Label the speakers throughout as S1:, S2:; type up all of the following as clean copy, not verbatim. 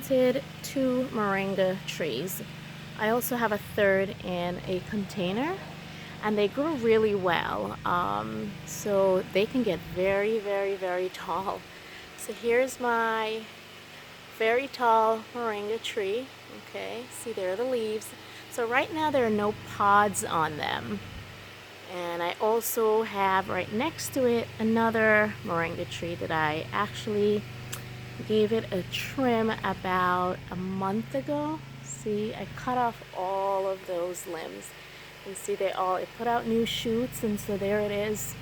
S1: planted 2 moringa trees. I also have a third in a container, and they grow really well. So they can get very, very, very tall. So here's my very tall moringa tree. Okay, see there are the leaves. So right now there are no pods on them. And I also have right next to it another moringa tree that I actually gave it a trim about a month ago. See, I cut off all of those limbs. You see it put out new shoots, and so there it is.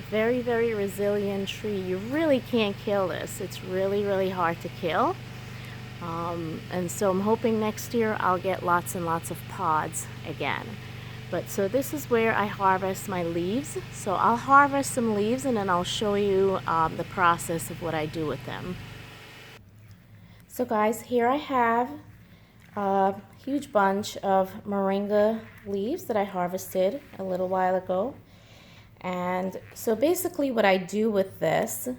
S1: Very, very resilient tree. You really can't kill this. It's really, really hard to kill. And so I'm hoping next year I'll get lots and lots of pods again. But so this is where I harvest my leaves. So I'll harvest some leaves and then I'll show you the process of what I do with them. So guys, here I have a huge bunch of moringa leaves that I harvested a little while ago. And so basically what I do with this,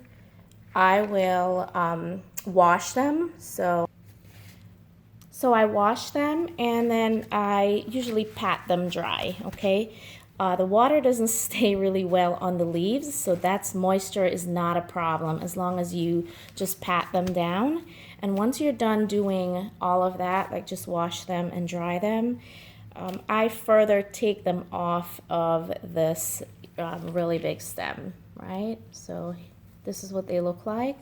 S1: I will wash them. So I wash them and then I usually pat them dry, okay? The water doesn't stay really well on the leaves, so that's moisture is not a problem as long as you just pat them down. And once you're done doing all of that, like just wash them and dry them, I further take them off of this really big stem, right? So this is what they look like.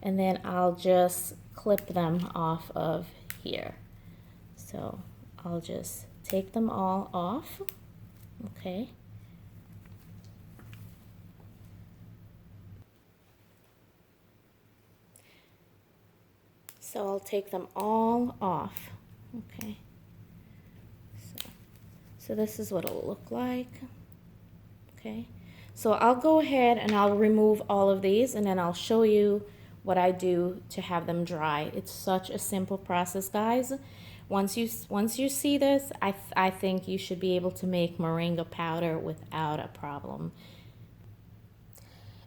S1: And then I'll just clip them off of here. So I'll just take them all off, okay? So I'll take them all off, okay? So this is what it'll look like, okay? So I'll go ahead and I'll remove all of these and then I'll show you what I do to have them dry. It's such a simple process, guys. Once you see this, I think you should be able to make moringa powder without a problem.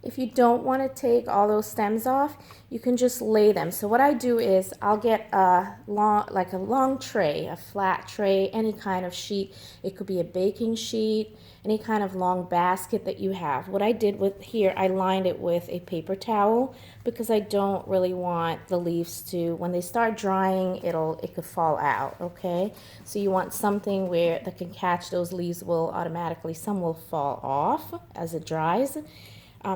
S1: If you don't want to take all those stems off, you can just lay them. So what I do is I'll get a long tray, a flat tray, any kind of sheet. It could be a baking sheet, any kind of long basket that you have. What I did with here, I lined it with a paper towel because I don't really want the leaves to, when they start drying, it could fall out, okay? So you want something that can catch those leaves will automatically, some will fall off as it dries.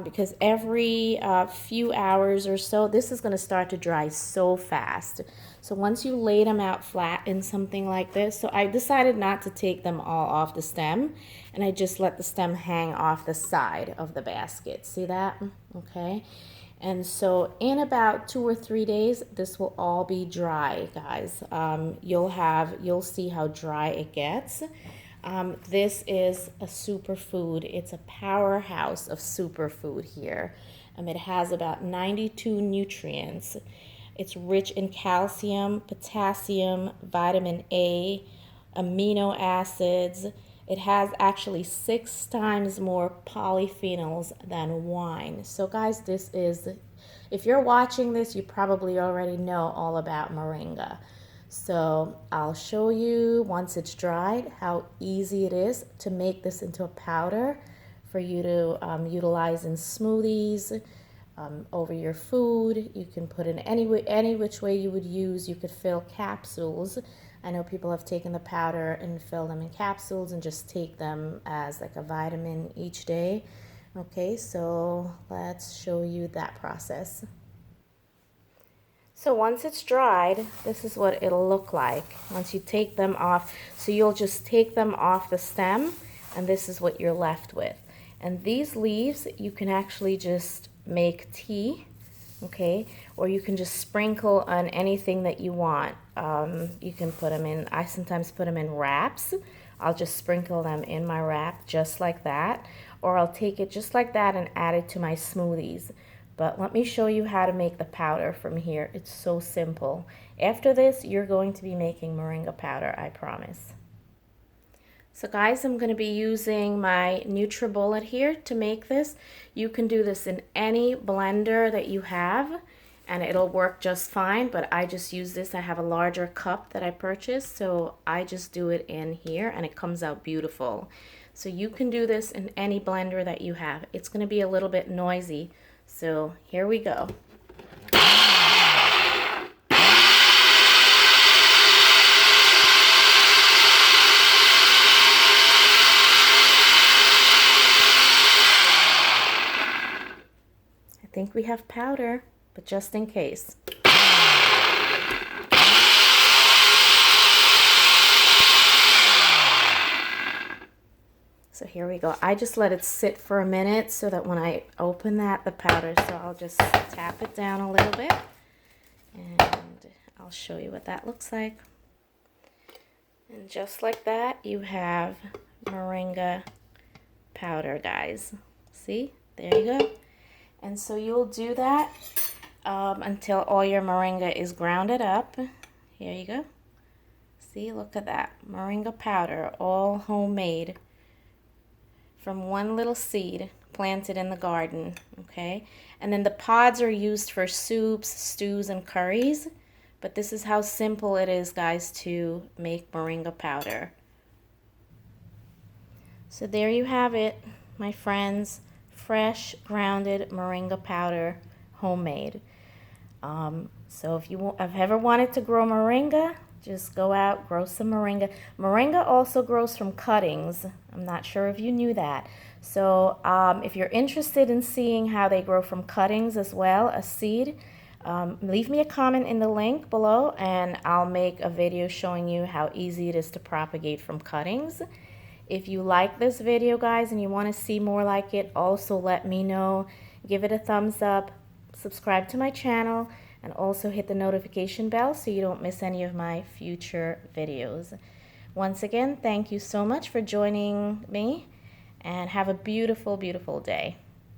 S1: Because every few hours or so, this is going to start to dry so fast. So once you lay them out flat in something like this, so I decided not to take them all off the stem, and I just let the stem hang off the side of the basket. See that? Okay. And so in about 2 or 3 days, this will all be dry, guys. You'll see how dry it gets. This is a superfood. It's a powerhouse of superfood here. It has about 92 nutrients. It's rich in calcium, potassium, vitamin A, amino acids. It has actually 6 times more polyphenols than wine. So guys, if you're watching this, you probably already know all about moringa. So I'll show you once it's dried how easy it is to make this into a powder for you to utilize in smoothies, over your food. You can put in any which way you would use. You could fill capsules. I know people have taken the powder and fill them in capsules and just take them as like a vitamin each day. Okay, so let's show you that process. So once it's dried, this is what it'll look like once you take them off. So you'll just take them off the stem, and this is what you're left with. And these leaves, you can actually just make tea, okay? Or you can just sprinkle on anything that you want. You can put them in, I sometimes put them in wraps. I'll just sprinkle them in my wrap just like that. Or I'll take it just like that and add it to my smoothies. But let me show you how to make the powder from here. It's so simple. After this, you're going to be making moringa powder, I promise. So guys, I'm going to be using my Nutribullet here to make this. You can do this in any blender that you have. and it'll work just fine, but I just use this. I have a larger cup that I purchased, so I just do it in here and it comes out beautiful. So you can do this in any blender that you have. It's going to be a little bit noisy, so here we go. I think we have powder, but just in case. So here we go. I just let it sit for a minute so that when I open that, the powder, so I'll just tap it down a little bit and I'll show you what that looks like. And just like that, you have moringa powder, guys. See? There you go. And so you'll do that until all your moringa is grounded up. Here you go. See, look at that. Moringa powder, all homemade from one little seed planted in the garden, okay? And then the pods are used for soups, stews, and curries. But this is how simple it is, guys, to make moringa powder. So there you have it, my friends. Fresh, grounded moringa powder, homemade. So if you have ever wanted to grow moringa, just go out, grow some moringa. Moringa also grows from cuttings. I'm not sure if you knew that. So if you're interested in seeing how they grow from cuttings as well, a seed, leave me a comment in the link below and I'll make a video showing you how easy it is to propagate from cuttings. If you like this video, guys, and you want to see more like it, also let me know. Give it a thumbs up, subscribe to my channel, and also hit the notification bell so you don't miss any of my future videos. Once again, thank you so much for joining me, and have a beautiful, beautiful day.